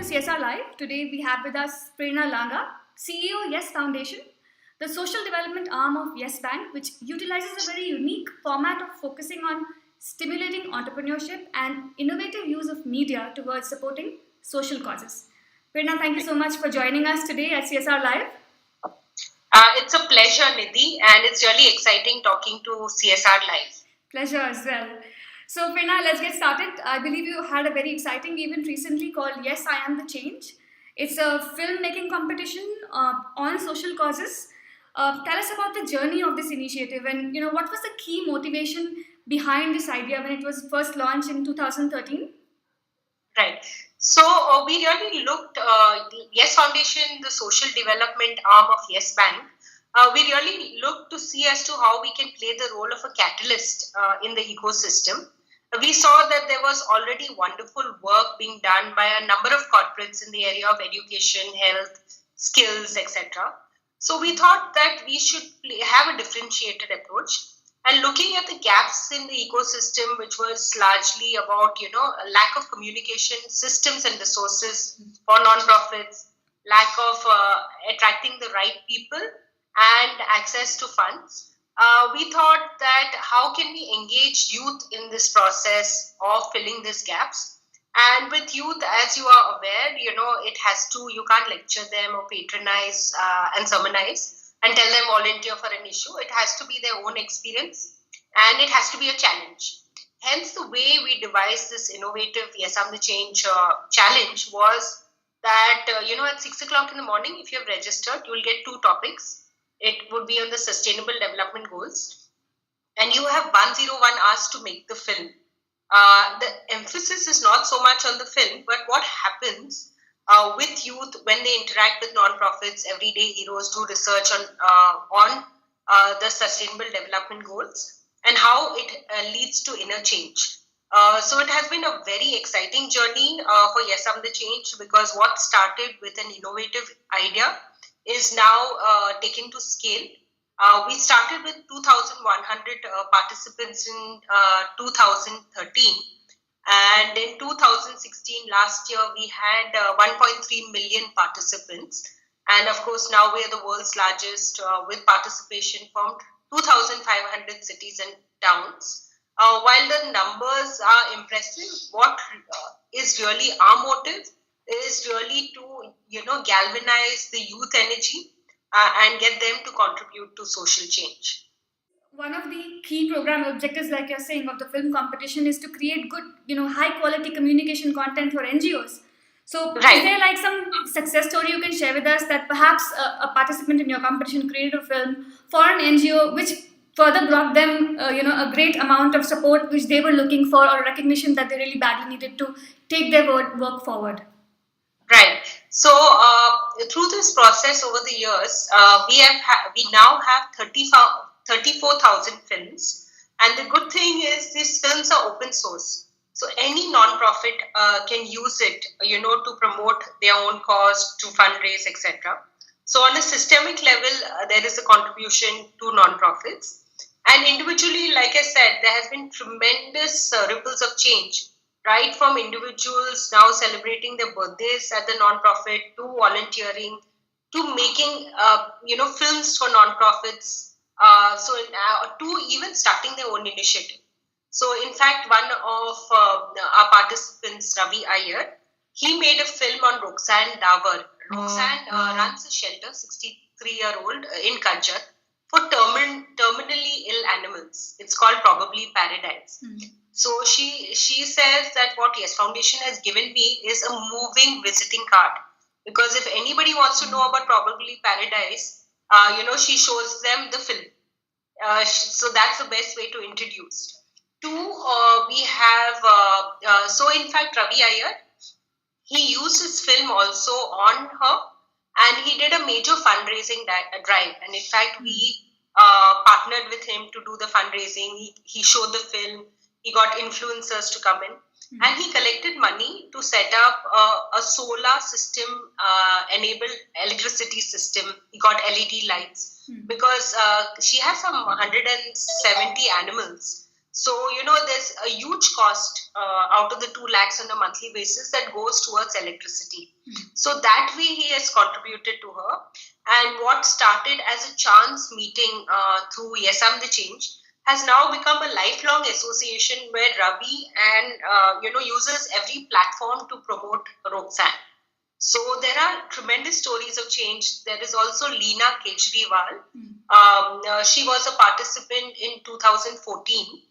CSRlive. Today we have with us Prerana Langa, CEO Yes Foundation, the social development arm of Yes Bank, which utilizes a very unique format of focusing on stimulating entrepreneurship and innovative use of media towards supporting social causes. Prerana, thank you so much for joining us today at CSRlive. It's a pleasure, Nidhi, and it's really exciting talking to CSRlive. Pleasure as well. So, Prerana, let's get started. I believe you had a very exciting event recently called Yes, I Am the Change. It's a filmmaking competition on social causes. Tell us about the journey of this initiative and what was the key motivation behind this idea when it was first launched in 2013? Right. So we really looked, Yes Foundation, the social development arm of Yes Bank, we really looked to see as to how we can play the role of a catalyst in the ecosystem. We saw that there was already wonderful work being done by a number of corporates in the area of education, health, skills, etc. So we thought that we should have a differentiated approach. And looking at the gaps in the ecosystem, which was largely about, a lack of communication systems and resources for nonprofits, lack of attracting the right people, and access to funds. We thought that how can we engage youth in this process of filling these gaps? And with youth, as you are aware, you can't lecture them or patronize and sermonize and tell them volunteer for an issue. It has to be their own experience and it has to be a challenge. Hence, the way we devised this innovative Yes, I'm the Change challenge was that, at 6 o'clock in the morning, if you have registered, you will get 2 topics. It would be on the Sustainable Development Goals. And you have 101 hours to make the film. The emphasis is not so much on the film, but what happens with youth when they interact with nonprofits, everyday heroes, do research on the Sustainable Development Goals and how it leads to inner change. So it has been a very exciting journey for Yes, I'm the Change, because what started with an innovative idea is now taken to scale. We started with 2,100 participants in 2013. And in 2016, last year, we had 1.3 million participants. And of course, now we are the world's largest with participation from 2,500 cities and towns. While the numbers are impressive, what is really our motive is really to, galvanize the youth energy and get them to contribute to social change. One of the key program objectives, like you're saying, of the film competition is to create good, high quality communication content for NGOs. So Right. Is there like some success story you can share with us that perhaps a participant in your competition created a film for an NGO which further brought them, a great amount of support which they were looking for, or recognition that they really badly needed to take their work forward? Right. So through this process over the years, we now have 34,000 films, and the good thing is these films are open source. So any nonprofit can use it, to promote their own cause, to fundraise, etc. So on a systemic level, there is a contribution to nonprofits, and individually, like I said, there has been tremendous ripples of change. Right from individuals now celebrating their birthdays at the nonprofit, to volunteering, to making films for nonprofits, to even starting their own initiative. So in fact, one of our participants, Ravi Iyer, he made a film on Roxanne Davar. Roxanne runs a shelter, 63-year-old in Kajjar, for terminally ill animals. It's called Probably Paradise. So she says that what Yes Foundation has given me is a moving visiting card, because if anybody wants to know about Probably Paradise, she shows them the film. So that's the best way to introduce. 2, we have so in fact Ravi Iyer, he used his film also on her, and he did a major fundraising drive. And in fact, we partnered with him to do the fundraising. He showed the film. He got influencers to come in, and he collected money to set up a solar system enabled electricity system. He got LED lights because she has some 170 animals. So, there's a huge cost out of the 2 lakhs on a monthly basis that goes towards electricity. So that way he has contributed to her. And what started as a chance meeting through Yes I'm the Change has now become a lifelong association where Ravi and uses every platform to promote Roxanne. So there are tremendous stories of change. There is also Leena Kejriwal. She was a participant in 2014,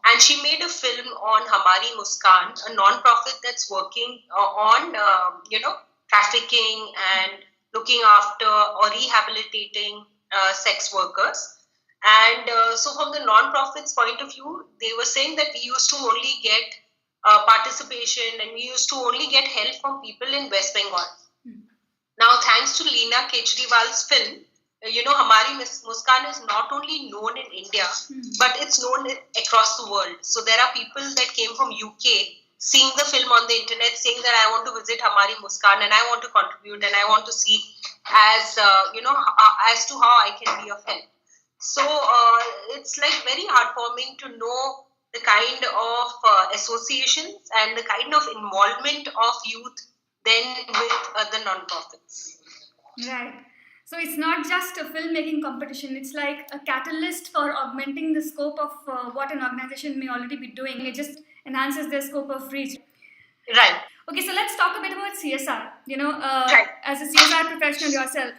and she made a film on Hamari Muskan, a non-profit that's working on trafficking and looking after or rehabilitating sex workers. And so, from the non-profits point of view, they were saying that we used to only get participation and we used to only get help from people in West Bengal. Now, thanks to Leena Kejriwal's film, Hamari Muskan is not only known in India, but it's known across the world. So there are people that came from UK seeing the film on the internet, saying that I want to visit Hamari Muskan and I want to contribute and I want to see as as to how I can be of help. So it's like very heartwarming to know the kind of associations and the kind of involvement of youth then with the non-profits. Right. So it's not just a filmmaking competition, it's like a catalyst for augmenting the scope of what an organization may already be doing. It just enhances their scope of reach. Right. Okay, so let's talk a bit about CSR. Right. As a CSR professional yourself,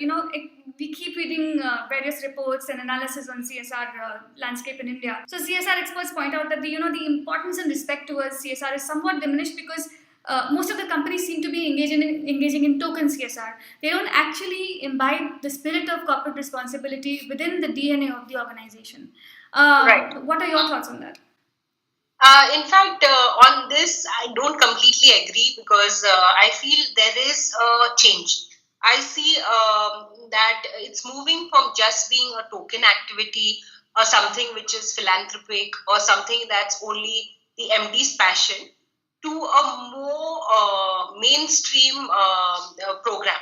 we keep reading various reports and analysis on CSR landscape in India. So CSR experts point out that the importance and respect towards CSR is somewhat diminished because most of the companies seem to be engaging in token CSR. They don't actually imbibe the spirit of corporate responsibility within the DNA of the organization. Right. What are your thoughts on that? In fact, on this, I don't completely agree because I feel there is a change. I see that it's moving from just being a token activity or something which is philanthropic or something that's only the MD's passion to a more mainstream program.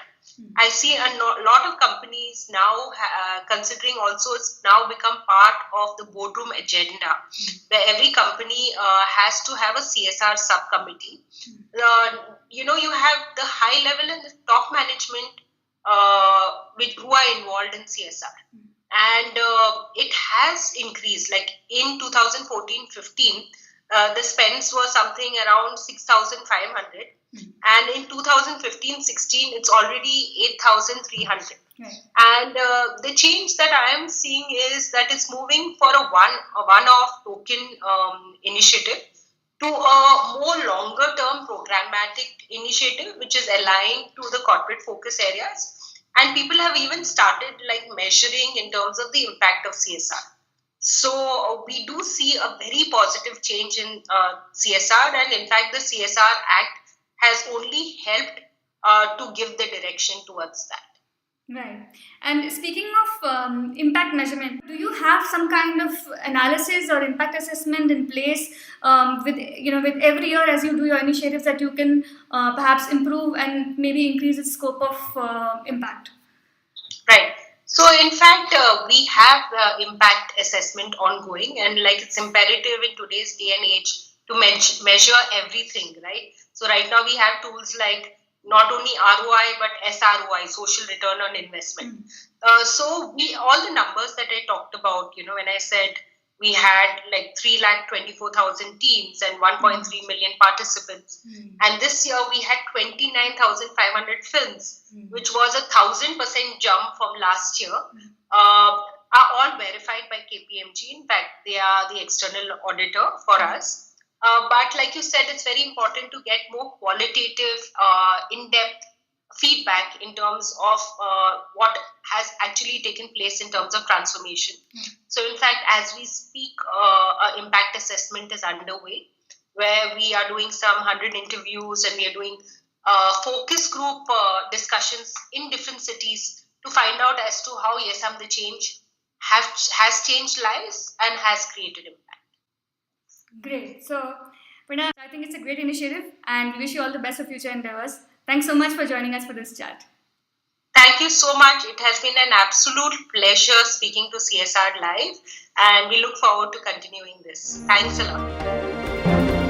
I see a lot of companies now considering also it's now become part of the boardroom agenda where every company has to have a CSR subcommittee. You have the high level and the top management who are involved in CSR. And it has increased. Like in 2014-15, the spends were something around 6,500. And in 2015-16, it's already 8,300. Right. And the change that I am seeing is that it's moving for a one-off token initiative to a more longer-term programmatic initiative, which is aligned to the corporate focus areas. And people have even started like measuring in terms of the impact of CSR. So we do see a very positive change in CSR, and in fact, the CSR Act has only helped to give the direction towards that. Right. And speaking of impact measurement, do you have some kind of analysis or impact assessment in place with every year as you do your initiatives that you can perhaps improve and maybe increase its scope of impact? Right. So, in fact, we have impact assessment ongoing, and like it's imperative in today's day and age to measure everything, right? So, right now we have tools like not only ROI but SROI, social return on investment. So, all the numbers that I talked about, when I said we had like 3,24,000 teams and 1.3 million participants. And this year we had 29,500 films, which was 1,000% jump from last year, are all verified by KPMG. In fact, they are the external auditor for us. But like you said, it's very important to get more qualitative, in-depth feedback in terms of what has actually taken place in terms of transformation. So in fact, as we speak, an impact assessment is underway where we are doing some 100 interviews and we are doing focus group discussions in different cities to find out as to how Yes I'm the Change has changed lives and has created impact. Great. So Prerana, I think it's a great initiative and we wish you all the best for future endeavors. Thanks so much for joining us for this chat. Thank you so much. It has been an absolute pleasure speaking to CSR Live, and we look forward to continuing this. Thanks a lot.